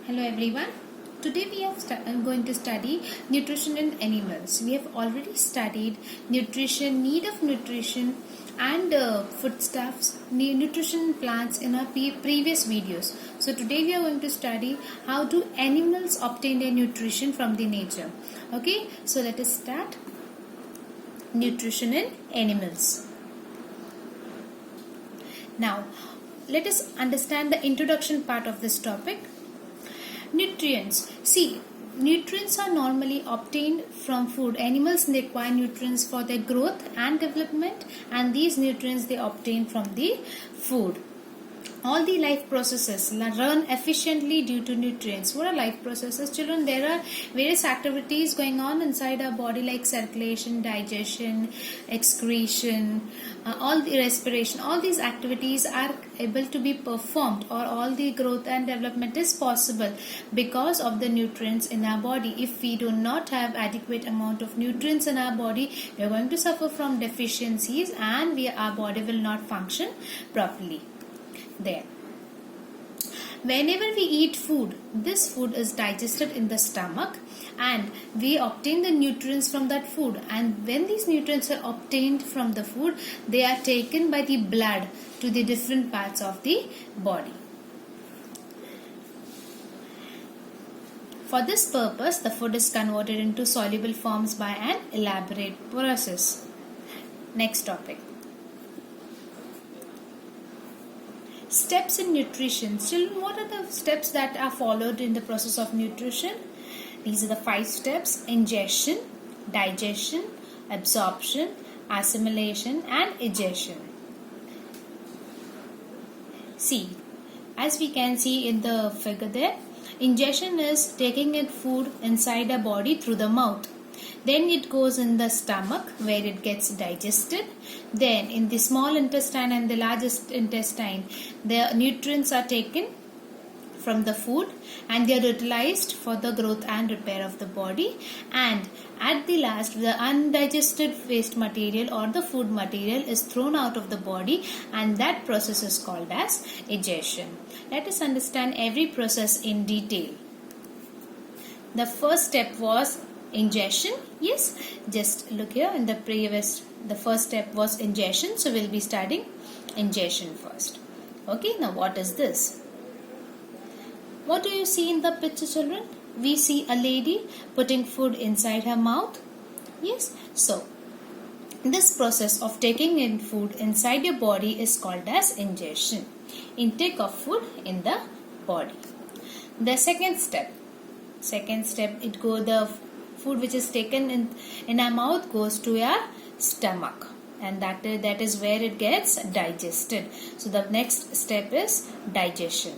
Hello everyone. Today we are going to study nutrition in animals. We have already studied nutrition, need of nutrition and foodstuffs, nutrition plants in our previous videos. So today we are going to study how do animals obtain their nutrition from the nature. Okay, so let us start. Nutrition in animals. Now let us understand the introduction part of this topic. Nutrients. See, nutrients are normally obtained from food. Animals require nutrients for their growth and development, and these nutrients they obtain from the food. All the life processes run efficiently due to nutrients. What are life processes? Children, there are various activities going on inside our body like circulation, digestion, excretion, all the respiration. All these activities are able to be performed, or all the growth and development is possible because of the nutrients in our body. If we do not have adequate amount of nutrients in our body, we are going to suffer from deficiencies and our body will not function properly. There, whenever we eat food, this food is digested in the stomach and we obtain the nutrients from that food, and when these nutrients are obtained from the food, they are taken by the blood to the different parts of the body. For this purpose, the food is converted into soluble forms by an elaborate process. Next topic. Steps in nutrition. Children, what are the steps that are followed in the process of nutrition? These are the 5 steps: ingestion, digestion, absorption, assimilation and egestion. See, as we can see in the figure there, ingestion is taking in food inside the body through the mouth. Then it goes in the stomach where it gets digested. Then in the small intestine and the largest intestine, the nutrients are taken from the food and they are utilized for the growth and repair of the body. And at the last, the undigested waste material or the food material is thrown out of the body, and that process is called as egestion. Let us understand every process in detail. The first step was ingestion. Yes, just look here in the first step was ingestion, so we'll be studying ingestion first. Okay, now what is this? What do you see in the picture, children? We see a lady putting food inside her mouth. Yes, so this process of taking in food inside your body is called as ingestion. Intake of food in the body. The second step, the food which is taken in our mouth goes to our stomach, and that is where it gets digested. So the next step is digestion.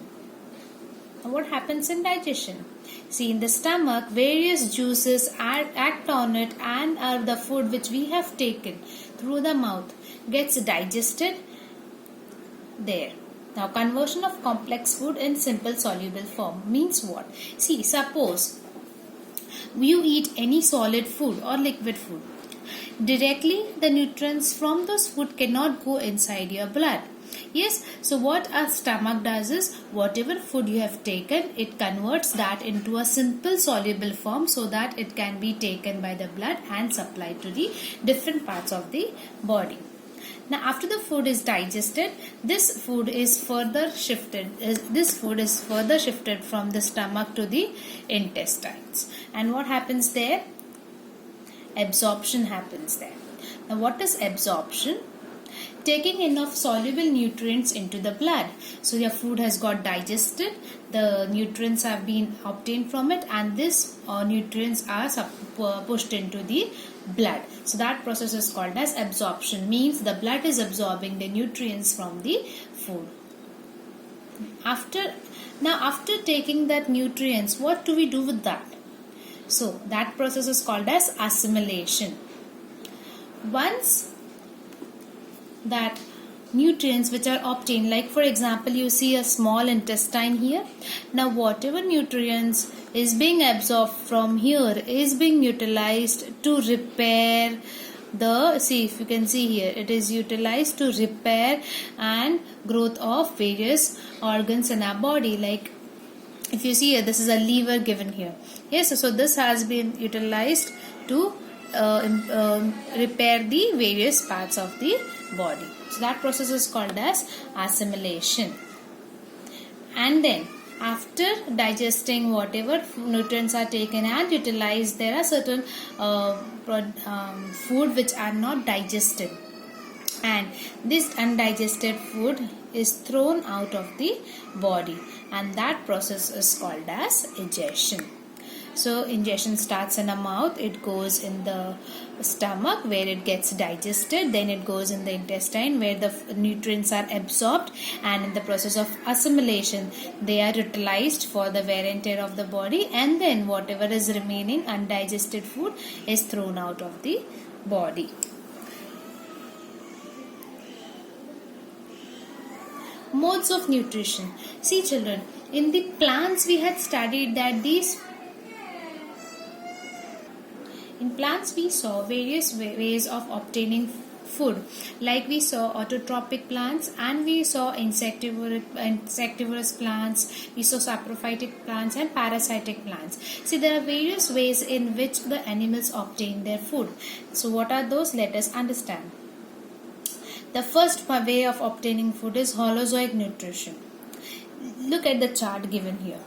Now what happens in digestion? See, in the stomach, various juices act on it, and the food which we have taken through the mouth gets digested there. Now, conversion of complex food in simple soluble form means what? See, suppose you eat any solid food or liquid food. Directly, the nutrients from those food cannot go inside your blood. Yes, so what our stomach does is, whatever food you have taken, it converts that into a simple soluble form so that it can be taken by the blood and supplied to the different parts of the body. Now, after the food is digested, this food is further shifted from the stomach to the intestines. And what happens there? Absorption happens there. Now, what is absorption? Taking enough soluble nutrients into the blood. So your food has got digested, the nutrients have been obtained from it, and this nutrients are pushed into the blood. So that process is called as absorption. Means the blood is absorbing the nutrients from the food. After taking that nutrients, what do we do with that? So that process is called as assimilation. Once that nutrients which are obtained, like for example you see a small intestine here. Now whatever nutrients is being absorbed from here is being utilized to repair see, if you can see here, it is utilized to repair and growth of various organs in our body, like If you see here, this is a lever given here. Yes, so this has been utilized to repair the various parts of the body. So that process is called as assimilation. And then after digesting whatever nutrients are taken and utilized, there are certain food which are not digested, and this undigested food is thrown out of the body, and that process is called as ingestion. So ingestion starts in the mouth, it goes in the stomach where it gets digested, then it goes in the intestine where the nutrients are absorbed, and in the process of assimilation they are utilized for the wear and tear of the body, and then whatever is remaining undigested food is thrown out of the body. Modes of nutrition. See children, in the plants we had studied that in plants we saw various ways of obtaining food, like we saw autotrophic plants and we saw insectivorous plants, we saw saprophytic plants and parasitic plants. See, there are various ways in which the animals obtain their food. So what are those? Let us understand. The first way of obtaining food is holozoic nutrition. Look at the chart given here.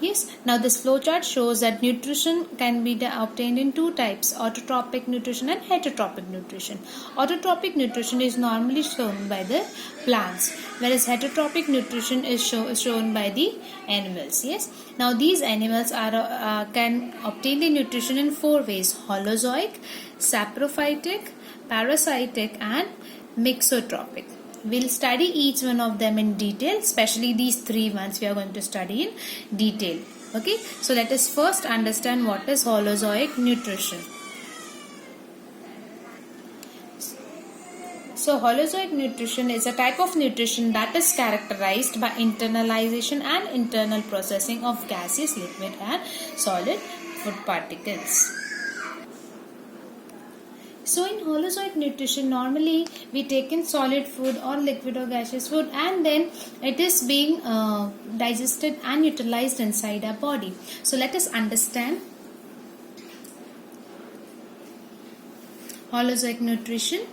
Yes, now this flow chart shows that nutrition can be obtained in two types: autotrophic nutrition and heterotrophic nutrition. Autotrophic nutrition is normally shown by the plants, whereas heterotrophic nutrition is shown by the animals. Yes, now these animals can obtain the nutrition in four ways: holozoic, saprophytic, parasitic and mixotrophic. We'll study each one of them in detail, especially these three ones we are going to study in detail. Okay, so let us first understand what is holozoic nutrition. So holozoic nutrition is a type of nutrition that is characterized by internalization and internal processing of gaseous, liquid and solid food particles. So in holozoic nutrition, normally we take in solid food or liquid or gaseous food, and then it is being digested and utilized inside our body. So let us understand holozoic nutrition.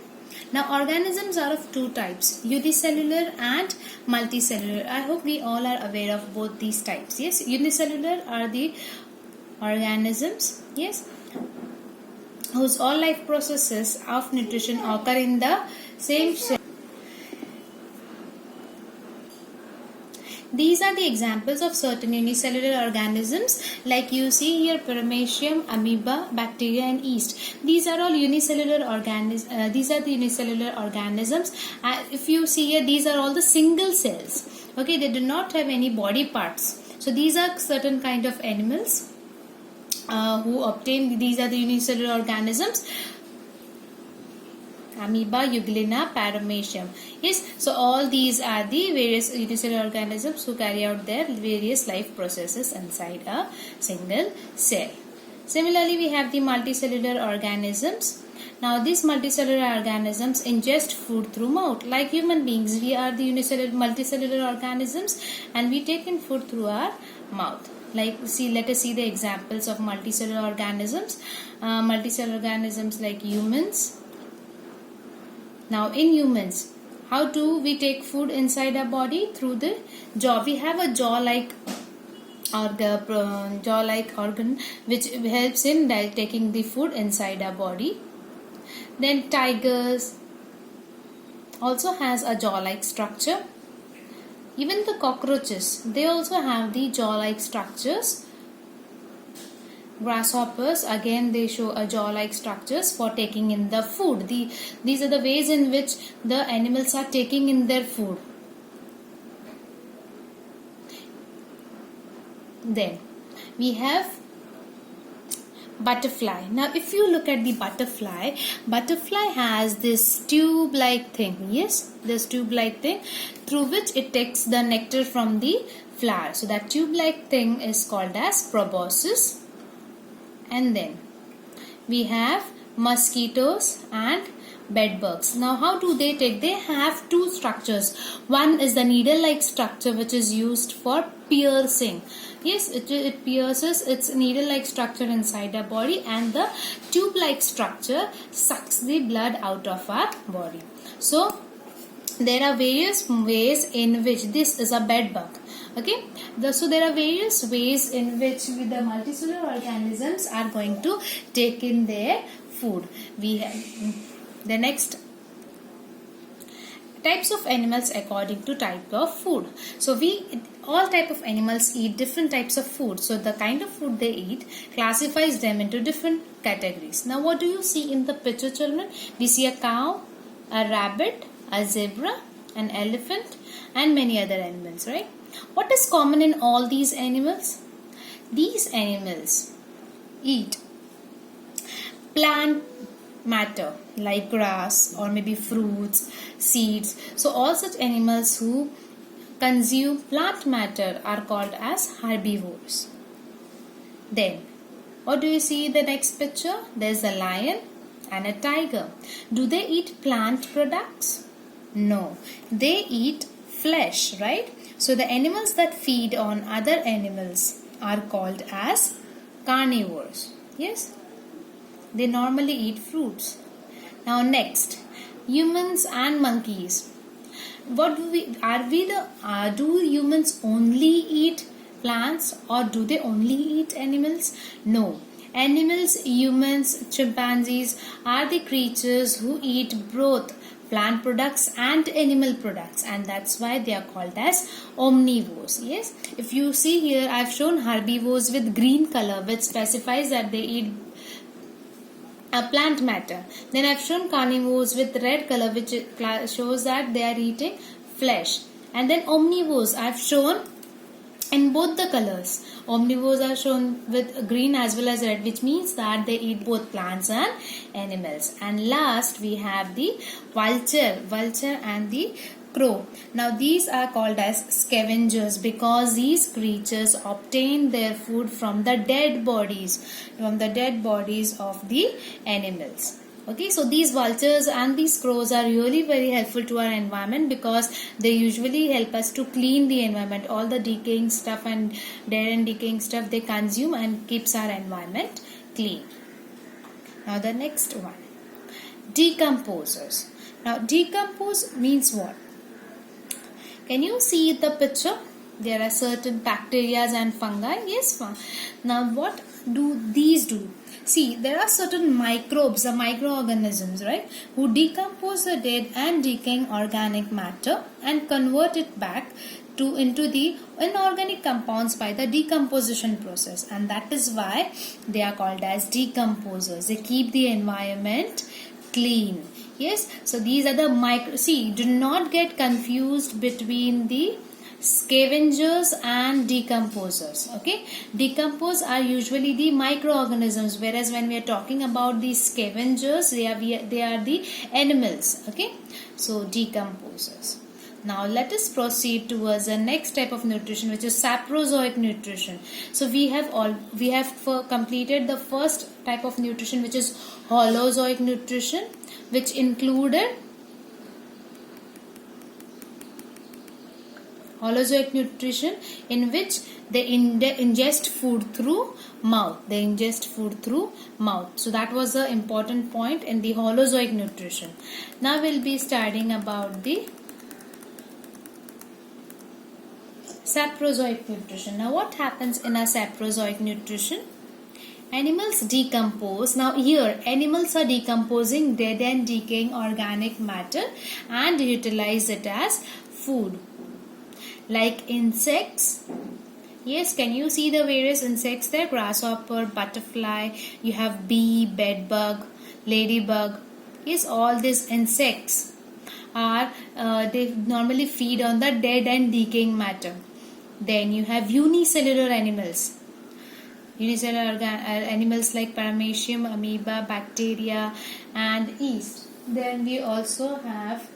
Now organisms are of two types, unicellular and multicellular. I hope we all are aware of both these types. Yes, unicellular are the organisms, yes, whose all life processes of nutrition occur in the same cell. These are the examples of certain unicellular organisms, like you see here: paramecium, amoeba, bacteria and yeast. These are all unicellular organisms. These are the unicellular organisms. If you see here, these are all the single cells. Okay, they do not have any body parts. So these are certain kind of animals who obtain. These are the unicellular organisms: amoeba, euglena, paramecium. Yes, so all these are the various unicellular organisms who carry out their various life processes inside a single cell. Similarly, we have the multicellular organisms. Now these multicellular organisms ingest food through mouth. Like human beings, we are the multicellular organisms and we take in food through our mouth. Like, let us see the examples of multicellular organisms. Multicellular organisms like humans. Now in humans, how do we take food inside our body? Through the jaw. We have a jaw-like organ which helps in taking the food inside our body. Then tigers also has a jaw-like structure. Even the cockroaches, they also have the jaw-like structures. Grasshoppers, again they show a jaw-like structures for taking in the food. These are the ways in which the animals are taking in their food. Then we have butterfly. Now if you look at the butterfly has this tube-like thing. Yes, this tube-like thing through which it takes the nectar from the flower. So that tube-like thing is called as proboscis. And then we have mosquitoes and bedbugs. Now how do they take? They have two structures. One is the needle-like structure which is used for piercing. Yes, it pierces its needle-like structure inside our body, and the tube-like structure sucks the blood out of our body. So there are various ways in which this is a bed bug. Okay, so there are various ways in which the multicellular organisms are going to take in their food. We have the next types of animals according to type of food. So all type of animals eat different types of food. So the kind of food they eat classifies them into different categories. Now what do you see in the picture, children? We see a cow, a rabbit, a zebra, an elephant, and many other animals, right? What is common in all these animals? These animals eat plant matter like grass or maybe fruits, seeds. So all such animals who consume plant matter are called as herbivores. Then what do you see in the next picture? There's a lion and a tiger. Do they eat plant products? No, they eat flesh, right? So the animals that feed on other animals are called as carnivores. Yes, they normally eat fruits. Now next, humans and monkeys. Do humans only eat plants, or do they only eat animals? No. Animals, humans, chimpanzees are the creatures who eat both plant products and animal products, and that's why they are called as omnivores. Yes, if you see here, I've shown herbivores with green color, which specifies that they eat a plant matter. Then I've shown carnivores with red color, which shows that they are eating flesh. And then omnivores I've shown in both the colors. Omnivores are shown with green as well as red, which means that they eat both plants and animals. And last we have the vulture and the crow. Now these are called as scavengers because these creatures obtain their food from the dead bodies of the animals. Okay, so these vultures and these crows are really very helpful to our environment because they usually help us to clean the environment. All the decaying stuff and dead and decaying stuff they consume and keeps our environment clean. Now the next one, decomposers. Now decompose means what? Can you see the picture? There are certain bacteria and fungi. Yes, now what do these do? See, there are certain microbes, the microorganisms, right, who decompose the dead and decaying organic matter and convert it back into the inorganic compounds by the decomposition process, and that is why they are called as decomposers. They keep the environment clean. Yes, so these are the do not get confused between the scavengers and decomposers. Okay, decomposers are usually the microorganisms, whereas when we are talking about the scavengers, they are the animals. Okay, so decomposers. Now let us proceed towards the next type of nutrition, which is saprozoic nutrition. So we have completed the first type of nutrition, which is holozoic nutrition, which included holozoic nutrition, in which they ingest food through mouth. So that was the important point in the holozoic nutrition. Now we'll be studying about the saprozoic nutrition. Now what happens in a saprozoic nutrition? Animals decompose. Now here animals are decomposing dead and decaying organic matter and utilize it as food. Like insects. Yes, can you see the various insects there? Grasshopper, butterfly, you have bee, bedbug, ladybug. Yes, all these insects are they normally feed on the dead and decaying matter. Then you have unicellular animals. Unicellular animals like paramecium, amoeba, bacteria and yeast. Then we also have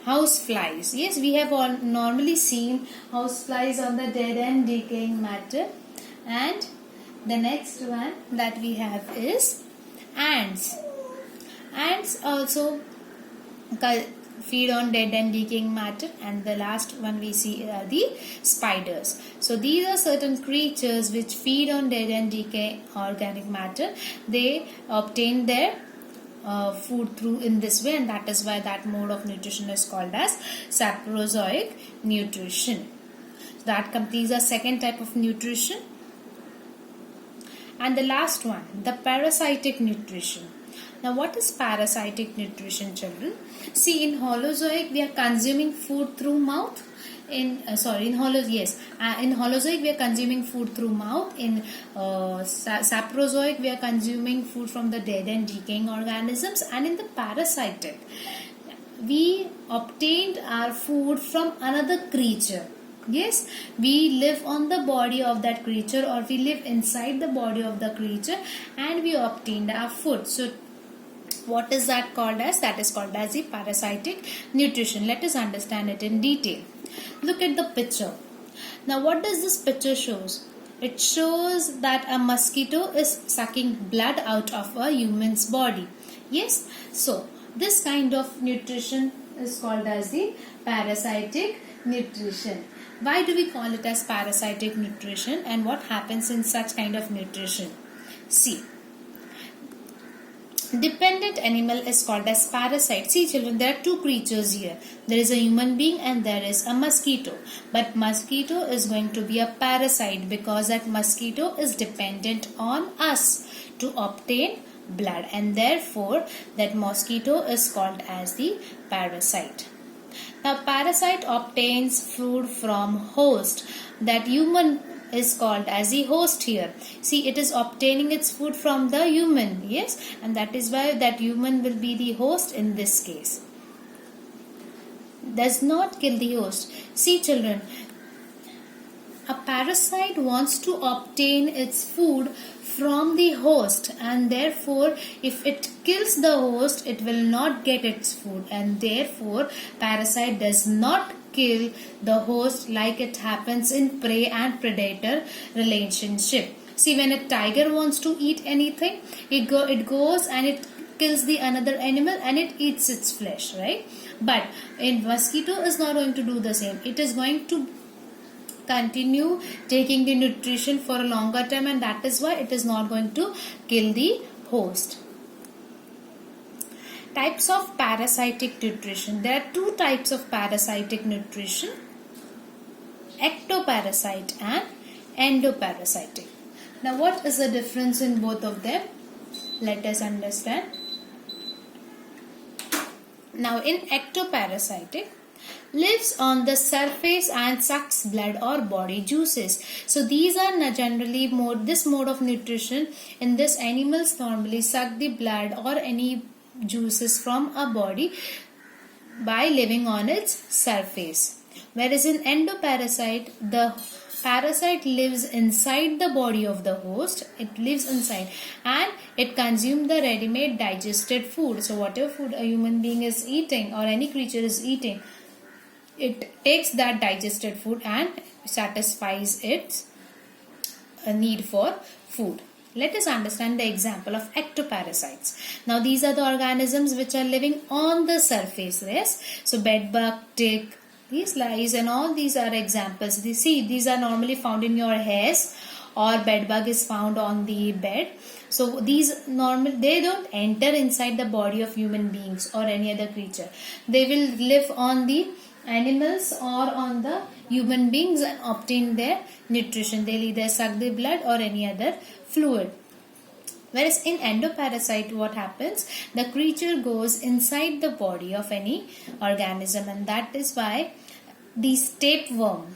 houseflies. Yes, we have normally seen houseflies on the dead and decaying matter. And the next one that we have is ants. Ants also feed on dead and decaying matter, and the last one we see are the spiders. So these are certain creatures which feed on dead and decaying organic matter. They obtain their food through in this way, and that is why that mode of nutrition is called as saprozoic nutrition. These are second type of nutrition. And the last one, the parasitic nutrition. Now what is parasitic nutrition, children? See, in Holozoic we are consuming food through mouth. In Holozoic we are consuming food through mouth. In Saprozoic we are consuming food from the dead and decaying organisms. And in the parasitic, we obtained our food from another creature. Yes, we live on the body of that creature, or we live inside the body of the creature, and we obtained our food. So what is that called as? That is called as the parasitic nutrition. Let us understand it in detail. Look at the picture. Now what does this picture shows? It shows that a mosquito is sucking blood out of a human's body. Yes, so this kind of nutrition is called as the parasitic nutrition. Why do we call it as parasitic nutrition, and what happens in such kind of nutrition? See, dependent animal is called as parasite. See children, there are two creatures here. There is a human being and there is a mosquito. But mosquito is going to be a parasite because that mosquito is dependent on us to obtain blood, and therefore that mosquito is called as the parasite. Now parasite obtains food from host. That human is called as the host here. See, it is obtaining its food from the human. Yes, and that is why that human will be the host in this case. Does not kill the host. See children, a parasite wants to obtain its food from the host, and therefore if it kills the host, it will not get its food, and therefore parasite does not kill the host like it happens in prey and predator relationship. See, when a tiger wants to eat anything, it goes and it kills the another animal and it eats its flesh, right? But in mosquito is not going to do the same. It is going to continue taking the nutrition for a longer time, and that is why it is not going to kill the host. Types of parasitic nutrition. There are two types of parasitic nutrition: ectoparasite and endoparasitic. Now what is the difference in both of them? Let us understand. Now in ectoparasitic, lives on the surface and sucks blood or body juices. So these are generally this mode of nutrition. In this, animals normally suck the blood or any juices from a body by living on its surface. Whereas in endoparasite, the parasite lives inside the body of the host. It lives inside and it consumes the ready-made digested food. So whatever food a human being is eating or any creature is eating, it takes that digested food and satisfies its need for food. Let us understand the example of ectoparasites. Now these are the organisms which are living on the surface. Yes? So bedbug, tick, these lice and all these are examples. These are normally found in your hairs, or bedbug is found on the bed. So these they don't enter inside the body of human beings or any other creature. They will live on the animals or on the human beings and obtain their nutrition. They'll either suck the blood or any other fluid. Whereas in endoparasite, what happens? The creature goes inside the body of any organism, and that is why these tapeworm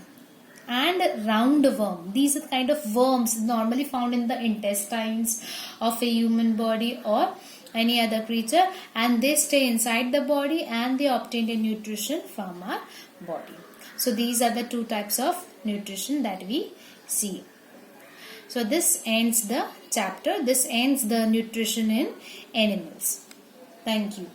and roundworm, these are the kind of worms normally found in the intestines of a human body or any other creature, and they stay inside the body and they obtain the nutrition from our body. So these are the two types of nutrition that we see. So this ends the chapter. This ends the nutrition in animals. Thank you.